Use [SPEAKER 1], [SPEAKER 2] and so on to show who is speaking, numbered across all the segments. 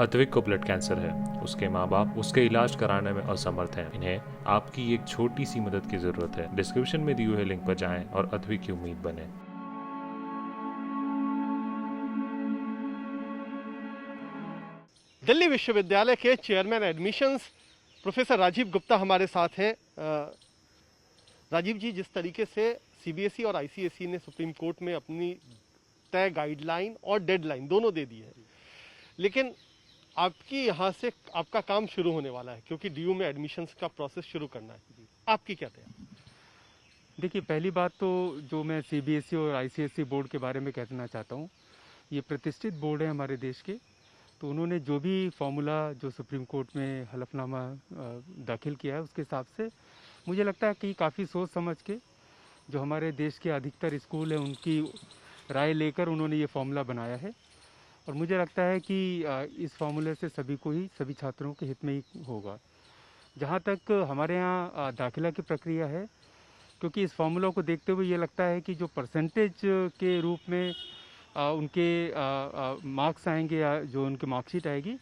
[SPEAKER 1] अद्विक को blood cancer है। उसके माँ बाप उसके इलाज कराने में असमर्थ हैं। इन्हें आपकी एक छोटी सी मदद की जरूरत है। डिस्क्रिप्शन में दिए हुए लिंक पर जाएं और अद्विक की उम्मीद बने।
[SPEAKER 2] दिल्ली विश्वविद्यालय के chairman admissions professor Rajiv Gupta हमारे साथ हैं। राजीव जी, जिस तरीके से सीबीएसई और आईसीएसई ने सुप्रीम कोर्ट में अपनी तय गाइडलाइन और डेडलाइन दोनों दे दी है, लेकिन आपकी यहाँ से आपका काम शुरू होने वाला है क्योंकि डीयू में एडमिशंस का प्रोसेस शुरू करना है। आपकी क्या तैयारी?
[SPEAKER 3] देखिए, पहली बात तो जो मैं सीबीएसई और आईसीएसई बोर्ड के बारे में कहना चाहता हूँ, ये प्रतिष्ठित बोर्ड है हमारे देश के। तो उन्होंने जो भी फॉर्मूला जो सुप्रीम कोर्ट में हलफनामा दाखिल किया है, उसके हिसाब से मुझे लगता है कि काफ़ी सोच समझ के जो हमारे देश के अधिकतर स्कूल हैं उनकी राय लेकर उन्होंने ये फॉर्मूला बनाया है। और मुझे लगता है कि इस फार्मूले से सभी को ही, सभी छात्रों के हित में ही होगा। जहाँ तक हमारे यहाँ दाखिला की प्रक्रिया है, क्योंकि इस फार्मूला को देखते हुए ये लगता है कि जो परसेंटेज के रूप में उनके मार्क्स आएंगे या जो उनकी मार्कशीट आएगी,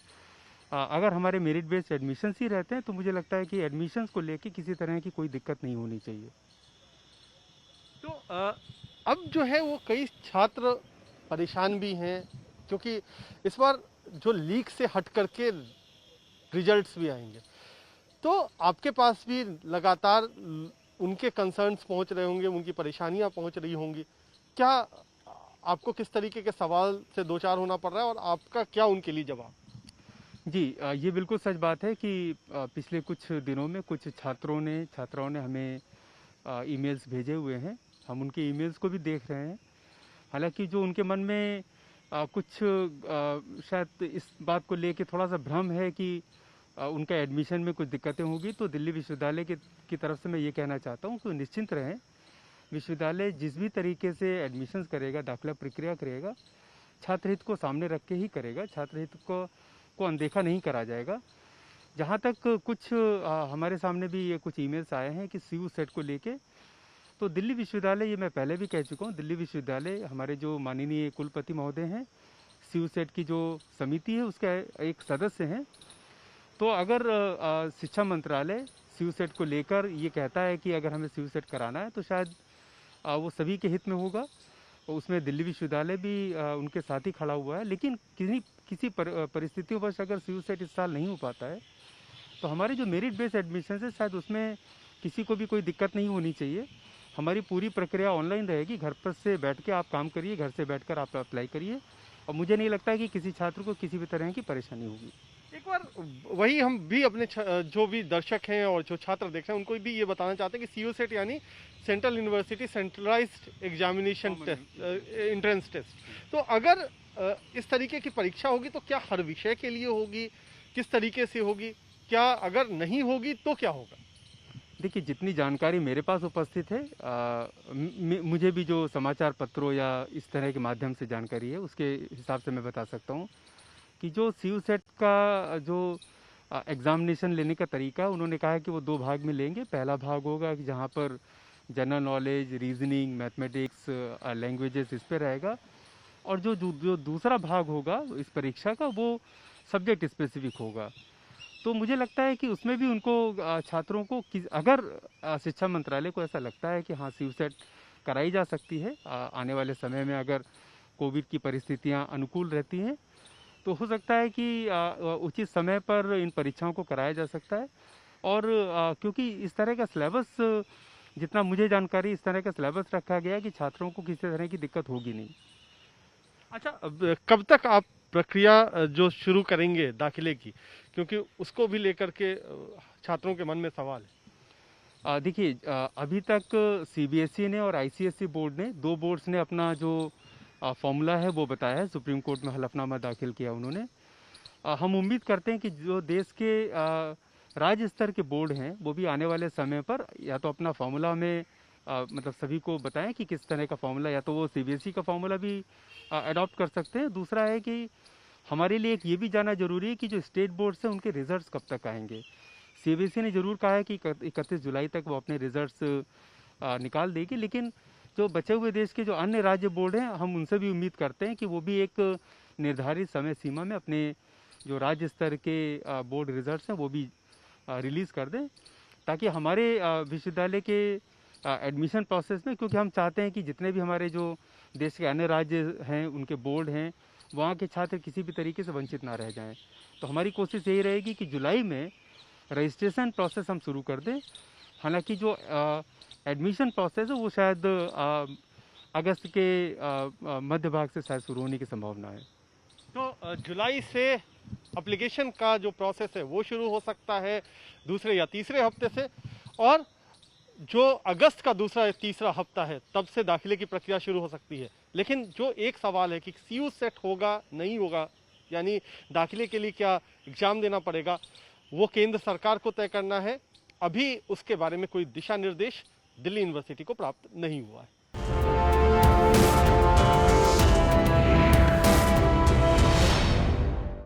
[SPEAKER 3] अगर हमारे मेरिट बेस्ड एडमिशन्स ही रहते हैं तो मुझे लगता है कि एडमिशन्स को लेके किसी तरह की कोई दिक्कत नहीं होनी चाहिए।
[SPEAKER 2] तो अब जो है वो कई छात्र परेशान भी हैं क्योंकि इस बार जो लीक से हट करके रिजल्ट्स भी आएंगे, तो आपके पास भी लगातार उनके कंसर्न्स पहुंच रहे होंगे, उनकी परेशानियां पहुंच रही होंगी। क्या आपको किस तरीके के सवाल से दो चार होना पड़ रहा है और आपका क्या उनके लिए जवाब?
[SPEAKER 3] जी, ये बिल्कुल सच बात है कि पिछले कुछ दिनों में कुछ छात्राओं ने हमें ईमेल्स भेजे हुए हैं। हम उनके ईमेल्स को भी देख रहे हैं। हालांकि जो उनके मन में कुछ शायद इस बात को लेके थोड़ा सा भ्रम है कि उनका एडमिशन में कुछ दिक्कतें होगी, तो दिल्ली विश्वविद्यालय की तरफ से मैं ये कहना चाहता हूँ कि निश्चिंत रहें। विश्वविद्यालय जिस भी तरीके से एडमिशन्स करेगा, दाखिला प्रक्रिया करेगा, छात्र हित को सामने रख के ही करेगा। छात्र हित को अनदेखा नहीं करा जाएगा। जहाँ तक कुछ हमारे सामने भी ये कुछ ईमेल्स आए हैं कि सीयू सेट को लेके, तो दिल्ली विश्वविद्यालय, ये मैं पहले भी कह चुका हूँ, दिल्ली विश्वविद्यालय हमारे जो माननीय कुलपति महोदय हैं, सीयू सेट की जो समिति है उसका एक सदस्य हैं। तो अगर शिक्षा मंत्रालय सीयू सेट को लेकर ये कहता है कि अगर हमें सीयू सेट कराना है तो शायद वो सभी के हित में होगा। उसमें दिल्ली विश्वविद्यालय भी उनके साथ ही खड़ा हुआ है। लेकिन किसी परिस्थितियों पर अगर सीयू सेट इस साल नहीं हो पाता है तो हमारे जो मेरिट बेस्ड एडमिशन है, शायद उसमें किसी को भी कोई दिक्कत नहीं होनी चाहिए। हमारी पूरी प्रक्रिया ऑनलाइन रहेगी। घर पर से बैठ के आप काम करिए, घर से बैठकर आप अप्लाई करिए, और मुझे नहीं लगता है कि किसी छात्र को किसी भी तरह की परेशानी होगी।
[SPEAKER 2] एक बार वही हम भी अपने जो भी दर्शक हैं और जो छात्र देख रहे हैं उनको भी ये बताना चाहते हैं कि सीयू सेट यानी central university centralized examination test, entrance test. तो अगर इस तरीके की परीक्षा होगी तो क्या हर विषय के लिए होगी, किस तरीके से होगी, क्या अगर नहीं होगी तो क्या होगा?
[SPEAKER 3] देखिए, जितनी जानकारी मेरे पास उपस्थित है, मुझे भी जो समाचार पत्रों या इस तरह के माध्यम से जानकारी है उसके हिसाब से मैं बता सकता हूँ कि जो सीयू सेट का जो एग्ज़ामिनेशन लेने का तरीका है, उन्होंने कहा है कि वो दो भाग में लेंगे। पहला भाग होगा कि जहाँ पर general knowledge, reasoning, mathematics, languages इस पे रहेगा, और जो दूसरा भाग होगा इस परीक्षा का, वो सब्जेक्ट स्पेसिफिक होगा। तो मुझे लगता है कि उसमें भी उनको छात्रों को अगर शिक्षा मंत्रालय को ऐसा लगता है कि हाँ, सीयू सेट कराई जा सकती है आने वाले समय में, अगर कोविड की परिस्थितियाँ अनुकूल रहती हैं, तो हो सकता है कि उचित समय पर इन परीक्षाओं को कराया जा सकता है। और क्योंकि इस तरह का सिलेबस, जितना मुझे जानकारी, इस तरह का सिलेबस रखा गया है कि छात्रों को किसी तरह की दिक्कत होगी नहीं।
[SPEAKER 2] अच्छा, अब कब तक आप प्रक्रिया जो शुरू करेंगे दाखिले की, क्योंकि उसको भी लेकर के छात्रों के मन में सवाल है।
[SPEAKER 3] देखिए, अभी तक सीबीएसई ने और आईसीएसई बोर्ड ने, दो बोर्ड्स ने अपना जो फॉर्मूला है वो बताया है। सुप्रीम कोर्ट में हलफनामा दाखिल किया उन्होंने। हम उम्मीद करते हैं कि जो देश के राज्य स्तर के बोर्ड हैं वो भी आने वाले समय पर या तो अपना फॉर्मूला में मतलब सभी को बताएं कि किस तरह का फॉर्मूला, या तो वो सीबीएसई का फॉर्मूला भी अडॉप्ट कर सकते हैं। दूसरा है कि हमारे लिए एक ये भी जानना जरूरी है कि जो स्टेट बोर्ड्स हैं उनके रिजल्ट्स कब तक आएंगे। सीबीएसई ने जरूर कहा है कि 31 जुलाई तक वो अपने रिजल्ट्स निकाल देगी, लेकिन जो बचे हुए देश के जो अन्य राज्य बोर्ड हैं, हम उनसे भी उम्मीद करते हैं कि वो भी एक निर्धारित समय सीमा में अपने जो राज्य स्तर के बोर्ड रिजल्ट्स हैं वो भी रिलीज़ कर दें, ताकि हमारे विश्वविद्यालय के एडमिशन प्रोसेस में, क्योंकि हम चाहते हैं कि जितने भी हमारे जो देश के अन्य राज्य हैं उनके बोर्ड हैं, वहाँ के छात्र किसी भी तरीके से वंचित ना रह जाएं। तो हमारी कोशिश यही रहेगी कि जुलाई में रजिस्ट्रेशन प्रोसेस हम शुरू कर दें। हालांकि जो एडमिशन प्रोसेस है वो शायद अगस्त के मध्य भाग से शायद शुरू होने की संभावना है।
[SPEAKER 2] तो जुलाई से एप्लीकेशन का जो प्रोसेस है वो शुरू हो सकता है दूसरे या तीसरे हफ्ते से, और जो अगस्त का दूसरा या तीसरा हफ्ता है तब से दाखिले की प्रक्रिया शुरू हो सकती है। लेकिन जो एक सवाल है कि सीयू सेट होगा नहीं होगा, यानी दाखिले के लिए क्या एग्जाम देना पड़ेगा, वो केंद्र सरकार को तय करना है। अभी उसके बारे में कोई दिशा निर्देश दिल्ली यूनिवर्सिटी को प्राप्त नहीं हुआ है।